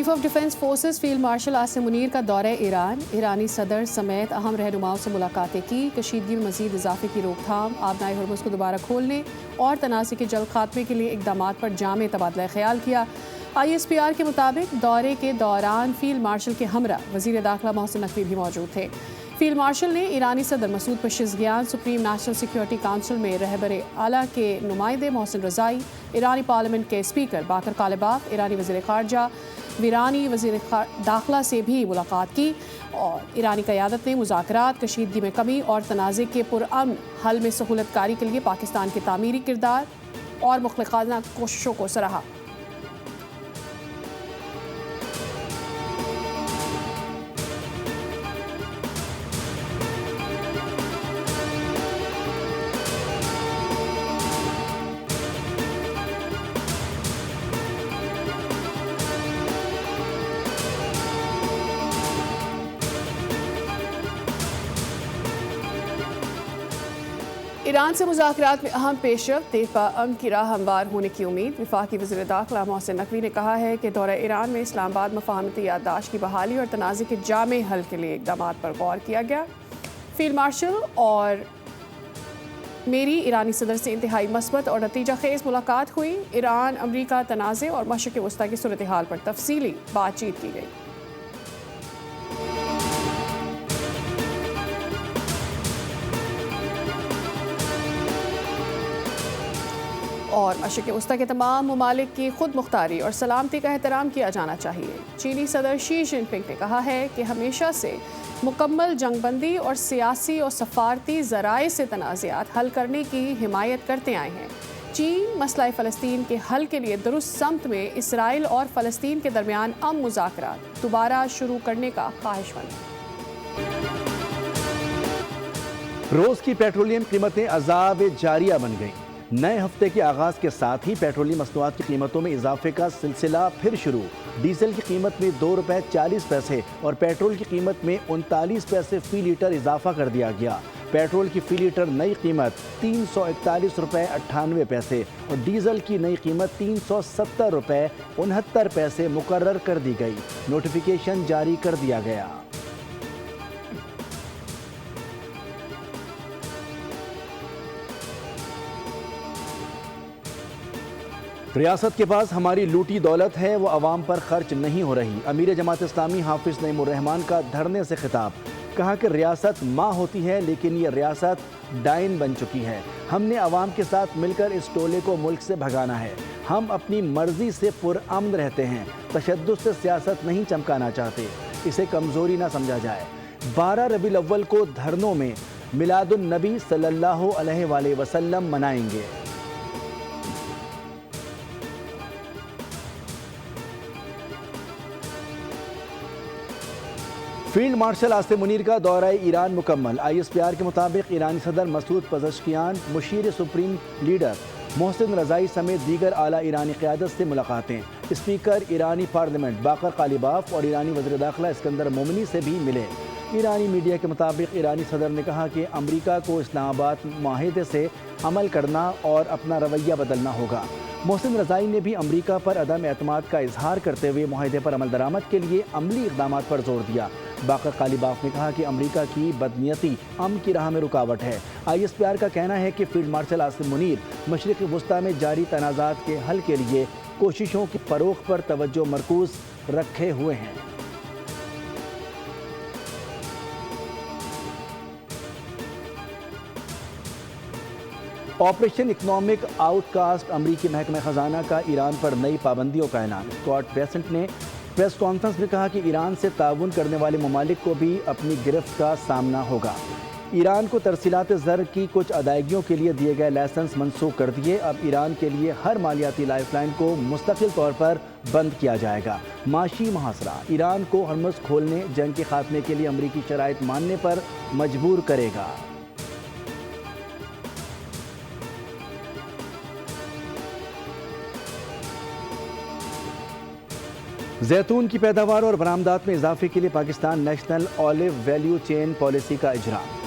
Chief of defence forces field marshal Asim Munir کا دورہ ایران، ایرانی صدر سمیت اہم رہنماؤں سے ملاقاتیں کی، کشیدگی میں مزید اضافے کی روک تھام، آبنائے ہرمز کو دوبارہ کھولنے اور تنازع کے جلد خاتمے کے لیے اقدامات پر جامع تبادلہ خیال کیا۔ ISPR کے مطابق دورے کے دوران فیلڈ مارشل کے ہمراہ وزیر داخلہ محسن نقوی بھی موجود تھے۔ فیلڈ مارشل نے ایرانی صدر مسعود پشزگیان، سپریم نیشنل سیکیورٹی کونسل میں رہبر اعلیٰ کے نمائندے محسن رضائی، ایرانی پارلیمنٹ کے اسپیکر باقر کالباف، ایرانی وزیر خارجہ ویرانی وزیر داخلہ سے بھی ملاقات کی اور ایرانی قیادت نے مذاکرات، کشیدگی میں کمی اور تنازع کے پرامن حل میں سہولت کاری کے لیے پاکستان کے تعمیری کردار اور مخلصانہ کوششوں کو سراہا۔ ایران سے مذاکرات میں اہم پیش رفت، دفاع امن کی راہ ہموار ہونے کی امید۔ وفاقی وزیر داخلہ محسن نقوی نے کہا ہے کہ دورہ ایران میں اسلام آباد مفاہمتی یادداشت کی بحالی اور تنازع کے جامع حل کے لیے اقدامات پر غور کیا گیا۔ فیلڈ مارشل اور میری ایرانی صدر سے انتہائی مثبت اور نتیجہ خیز ملاقات ہوئی۔ ایران امریکہ تنازع اور مشرق وسطی کی صورتحال پر تفصیلی بات چیت کی گئی۔ اور مشرق وسطی کے تمام ممالک کی خود مختاری اور سلامتی کا احترام کیا جانا چاہیے۔ چینی صدر شی جن پنگ نے کہا ہے کہ ہمیشہ سے مکمل جنگ بندی اور سیاسی اور سفارتی ذرائع سے تنازعات حل کرنے کی حمایت کرتے آئے ہیں۔ چین مسئلہ فلسطین کے حل کے لیے درست سمت میں اسرائیل اور فلسطین کے درمیان امن مذاکرات دوبارہ شروع کرنے کا خواہشمند ہے۔ روز کی پیٹرولیم قیمتیں عذاب جاریہ بن گئیں۔ نئے ہفتے کے آغاز کے ساتھ ہی پیٹرولیم مصنوعات کی قیمتوں میں اضافے کا سلسلہ پھر شروع۔ ڈیزل کی قیمت میں 2 روپے 40 پیسے اور پیٹرول کی قیمت میں 39 پیسے فی لیٹر اضافہ کر دیا گیا۔ پیٹرول کی فی لیٹر نئی قیمت 341 روپے 98 پیسے اور ڈیزل کی نئی قیمت 370 روپے 69 پیسے مقرر کر دی گئی۔ نوٹیفیکیشن جاری کر دیا گیا۔ ریاست کے پاس ہماری لوٹی دولت ہے، وہ عوام پر خرچ نہیں ہو رہی۔ امیر جماعت اسلامی حافظ نعیم الرحمن کا دھرنے سے خطاب۔ کہا کہ ریاست ماں ہوتی ہے لیکن یہ ریاست ڈائن بن چکی ہے۔ ہم نے عوام کے ساتھ مل کر اس ٹولے کو ملک سے بھگانا ہے۔ ہم اپنی مرضی سے پرامن رہتے ہیں، تشدد سے سیاست نہیں چمکانا چاہتے، اسے کمزوری نہ سمجھا جائے۔ 12 ربیع الاول کو دھرنوں میں میلاد النبی صلی اللہ علیہ وآلہ وسلم منائیں گے۔ فیلڈ مارشل عاصم منیر کا دورہ ایران مکمل۔ ISPR کے مطابق ایرانی صدر مسعود پزشکیان، مشیر سپریم لیڈر محسن رضائی سمیت دیگر اعلیٰ ایرانی قیادت سے ملاقاتیں۔ اسپیکر ایرانی پارلیمنٹ باقر کالباف اور ایرانی وزیر داخلہ اسکندر مومنی سے بھی ملے۔ ایرانی میڈیا کے مطابق ایرانی صدر نے کہا کہ امریکہ کو اسلام آباد معاہدے سے عمل کرنا اور اپنا رویہ بدلنا ہوگا۔ محسن رضائی نے بھی امریکہ پر عدم اعتماد کا اظہار کرتے ہوئے معاہدے پر عمل درآمد کے لیے عملی اقدامات پر زور دیا۔ باقر کالباف نے کہا کہ امریکہ کی بدنیتی امن کی راہ میں رکاوٹ ہے۔ ISPR کا کہنا ہے کہ فیلڈ مارشل عاصم منیر مشرق وسطی میں جاری تنازعات کے حل کے لیے کوششوں کے فروغ پر توجہ مرکوز رکھے ہوئے ہیں۔ آپریشن اکنامک آؤٹ کاسٹ، امریکی محکمہ خزانہ کا ایران پر نئی پابندیوں کا اعلان۔ اسکاٹ بیسنٹ نے پریس کانفرنس میں کہا کہ ایران سے تعاون کرنے والے ممالک کو بھی اپنی گرفت کا سامنا ہوگا۔ ایران کو ترسیلات زر کی کچھ ادائیگیوں کے لیے دیے گئے لائسنس منسوخ کر دیے۔ اب ایران کے لیے ہر مالیاتی لائف لائن کو مستقل طور پر بند کیا جائے گا۔ معاشی محاصرہ ایران کو ہرمز کھولنے، جنگ کے خاتمے کے لیے امریکی شرائط ماننے پر مجبور کرے گا۔ زیتون کی پیداوار اور برآمدات میں اضافے کے لیے Pakistan national olive value chain policy کا اجرا۔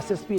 SSP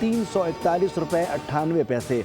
₹341.98